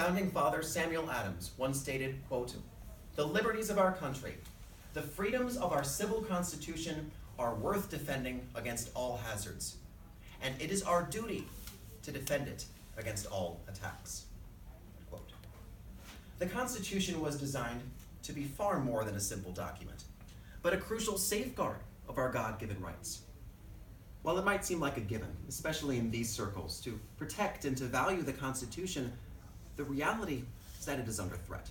Founding Father Samuel Adams once stated, quote, "The liberties of our country, the freedoms of our civil constitution are worth defending against all hazards, and it is our duty to defend it against all attacks." Quote. The Constitution was designed to be far more than a simple document, but a crucial safeguard of our God-given rights. While it might seem like a given, especially in these circles, to protect and to value the Constitution, the reality is that it is under threat.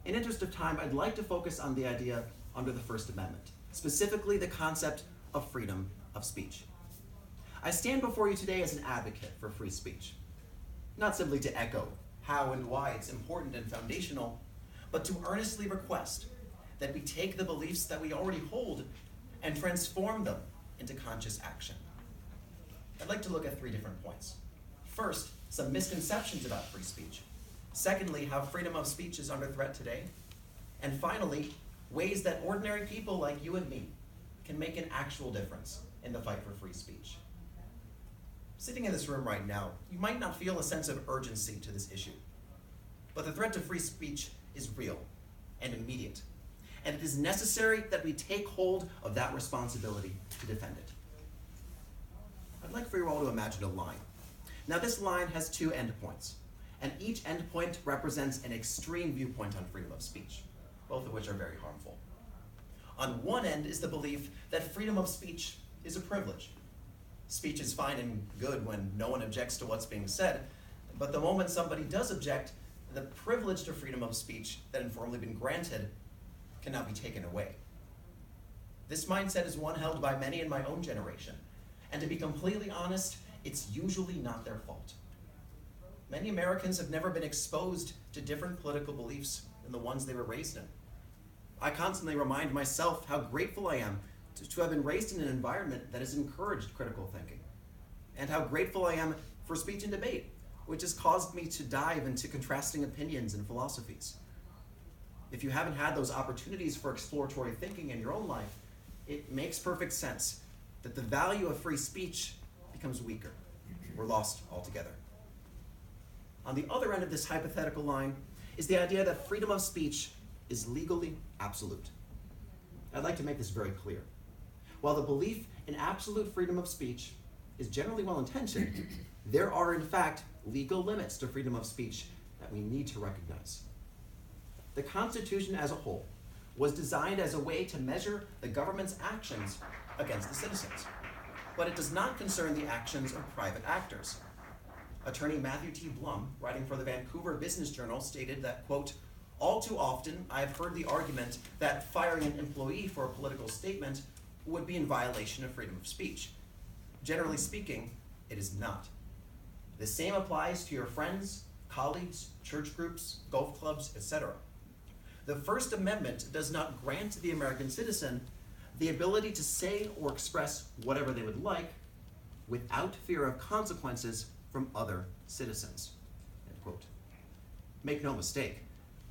In interest of time, I'd like to focus on the idea under the First Amendment, specifically the concept of freedom of speech. I stand before you today as an advocate for free speech, not simply to echo how and why it's important and foundational, but to earnestly request that we take the beliefs that we already hold and transform them into conscious action. I'd like to look at 3 different points. First, some misconceptions about free speech. Secondly, how freedom of speech is under threat today. And finally, ways that ordinary people like you and me can make an actual difference in the fight for free speech. Sitting in this room right now, you might not feel a sense of urgency to this issue, but the threat to free speech is real and immediate, and it is necessary that we take hold of that responsibility to defend it. I'd like for you all to imagine a line. Now, this line has 2 endpoints, and each endpoint represents an extreme viewpoint on freedom of speech, both of which are very harmful. On one end is the belief that freedom of speech is a privilege. Speech is fine and good when no one objects to what's being said, but the moment somebody does object, the privilege to freedom of speech that had formerly been granted can now be taken away. This mindset is one held by many in my own generation, and to be completely honest, it's usually not their fault. Many Americans have never been exposed to different political beliefs than the ones they were raised in. I constantly remind myself how grateful I am to have been raised in an environment that has encouraged critical thinking, and how grateful I am for speech and debate, which has caused me to dive into contrasting opinions and philosophies. If you haven't had those opportunities for exploratory thinking in your own life, it makes perfect sense that the value of free speech becomes weaker or lost altogether. On the other end of this hypothetical line is the idea that freedom of speech is legally absolute. I'd like to make this very clear. While the belief in absolute freedom of speech is generally well-intentioned, there are in fact legal limits to freedom of speech that we need to recognize. The Constitution as a whole was designed as a way to measure the government's actions against the citizens, but it does not concern the actions of private actors. Attorney Matthew T. Blum, writing for the Vancouver Business Journal, stated that, quote, "All too often I have heard the argument that firing an employee for a political statement would be in violation of freedom of speech. Generally speaking, it is not. The same applies to your friends, colleagues, church groups, golf clubs, etc. The First Amendment does not grant the American citizen the ability to say or express whatever they would like without fear of consequences from other citizens." End quote. Make no mistake,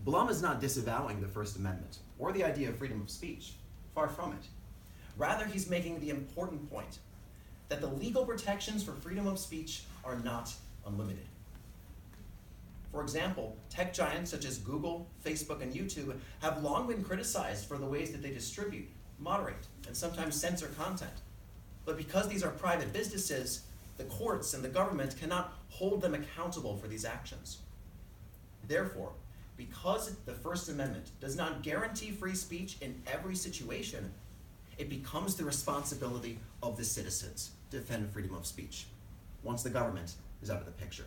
Blum is not disavowing the First Amendment or the idea of freedom of speech. Far from it. Rather, he's making the important point that the legal protections for freedom of speech are not unlimited. For example, tech giants such as Google, Facebook, and YouTube have long been criticized for the ways that they distribute, moderate, and sometimes censor content. But because these are private businesses, the courts and the government cannot hold them accountable for these actions. Therefore, because the First Amendment does not guarantee free speech in every situation, it becomes the responsibility of the citizens to defend freedom of speech once the government is out of the picture.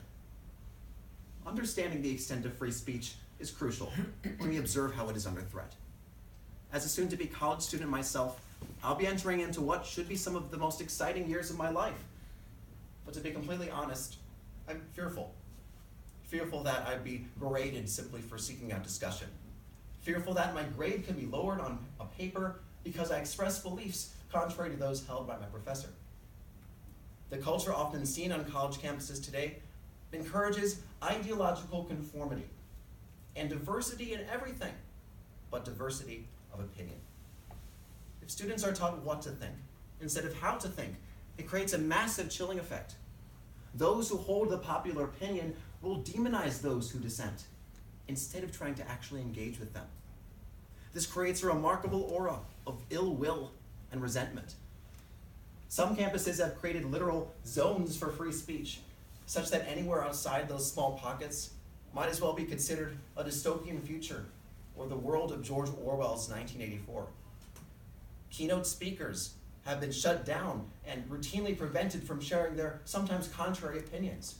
Understanding the extent of free speech is crucial when we observe how it is under threat. As a soon-to-be college student myself, I'll be entering into what should be some of the most exciting years of my life. But to be completely honest, I'm fearful. Fearful that I'd be berated simply for seeking out discussion. Fearful that my grade can be lowered on a paper because I express beliefs contrary to those held by my professor. The culture often seen on college campuses today encourages ideological conformity and diversity in everything, but diversity of opinion. If students are taught what to think instead of how to think, it creates a massive chilling effect. those who hold the popular opinion will demonize those who dissent, instead of trying to actually engage with them. This creates a remarkable aura of ill will and resentment. Some campuses have created literal zones for free speech, such that anywhere outside those small pockets might as well be considered a dystopian future or the world of George Orwell's 1984. Keynote speakers have been shut down and routinely prevented from sharing their sometimes contrary opinions.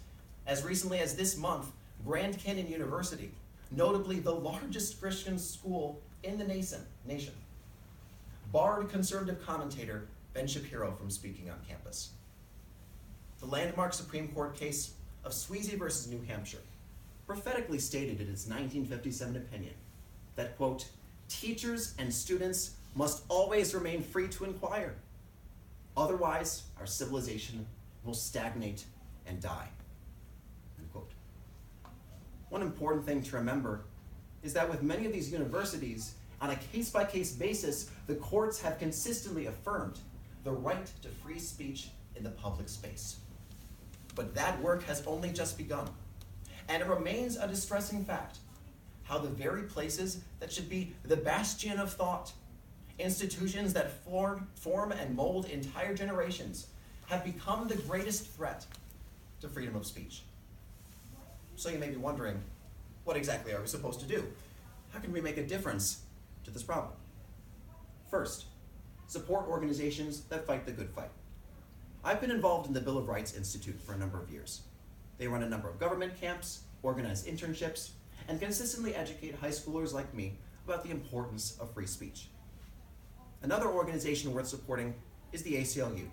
As recently as this month, Grand Canyon University, notably the largest Christian school in the nation, barred conservative commentator Ben Shapiro from speaking on campus. The landmark Supreme Court case of Sweezy versus New Hampshire prophetically stated in its 1957 opinion that, quote, teachers and students must always remain free to inquire. Otherwise, our civilization will stagnate and die, end quote. One important thing to remember is that with many of these universities, on a case-by-case basis, the courts have consistently affirmed the right to free speech in the public space. But that work has only just begun, and it remains a distressing fact how the very places that should be the bastion of thought, institutions that form and mold entire generations, have become the greatest threat to freedom of speech. So you may be wondering, what exactly are we supposed to do? How can we make a difference to this problem? First, support organizations that fight the good fight. I've been involved in the Bill of Rights Institute for a number of years. They run a number of government camps, organize internships, and consistently educate high schoolers like me about the importance of free speech. Another organization worth supporting is the ACLU,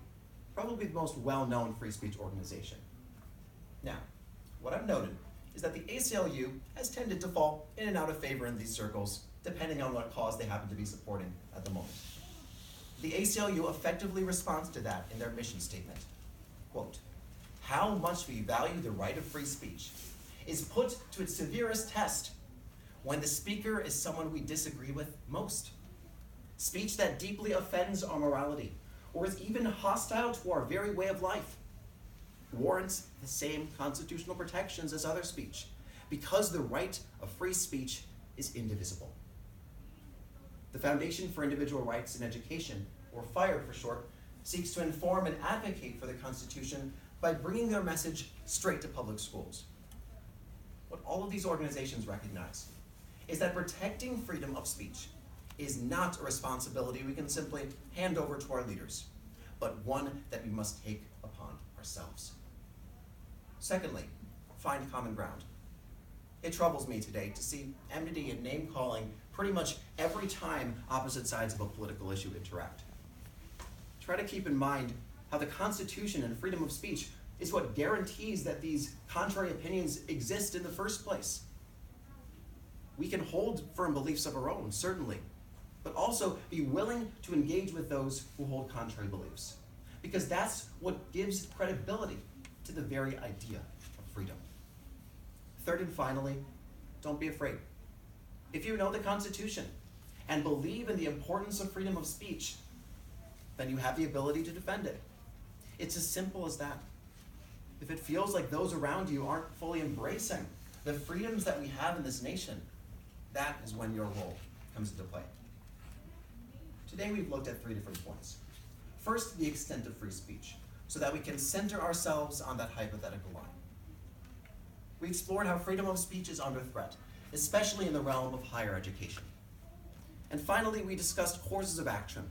probably the most well-known free speech organization. Now, what I've noted is that the ACLU has tended to fall in and out of favor in these circles, depending on what cause they happen to be supporting at the moment. The ACLU effectively responds to that in their mission statement. Quote, how much we value the right of free speech is put to its severest test when the speaker is someone we disagree with most. Speech that deeply offends our morality or is even hostile to our very way of life warrants the same constitutional protections as other speech, because the right of free speech is indivisible. The Foundation for Individual Rights in Education, or FIRE for short, seeks to inform and advocate for the Constitution by bringing their message straight to public schools. What all of these organizations recognize is that protecting freedom of speech is not a responsibility we can simply hand over to our leaders, but one that we must take upon ourselves. Secondly, find common ground. It troubles me today to see enmity and name-calling pretty much every time opposite sides of a political issue interact. Try to keep in mind how the Constitution and freedom of speech is what guarantees that these contrary opinions exist in the first place. We can hold firm beliefs of our own, certainly, but also be willing to engage with those who hold contrary beliefs, because that's what gives credibility to the very idea of freedom. Third and finally, don't be afraid. If you know the Constitution and believe in the importance of freedom of speech, then you have the ability to defend it. It's as simple as that. If it feels like those around you aren't fully embracing the freedoms that we have in this nation, that is when your role comes into play. Today we've looked at 3 different points. First, the extent of free speech, so that we can center ourselves on that hypothetical line. We explored how freedom of speech is under threat, especially in the realm of higher education. And finally, we discussed courses of action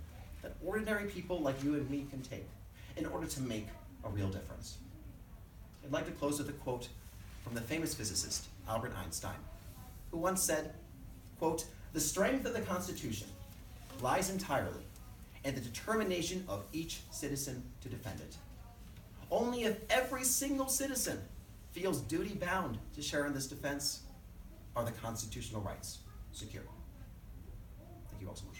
that ordinary people like you and me can take in order to make a real difference. I'd like to close with a quote from the famous physicist, Albert Einstein, who once said, quote, the strength of the Constitution lies entirely in the determination of each citizen to defend it. Only if every single citizen feels duty-bound to share in this defense are the constitutional rights secure. Thank you all so much.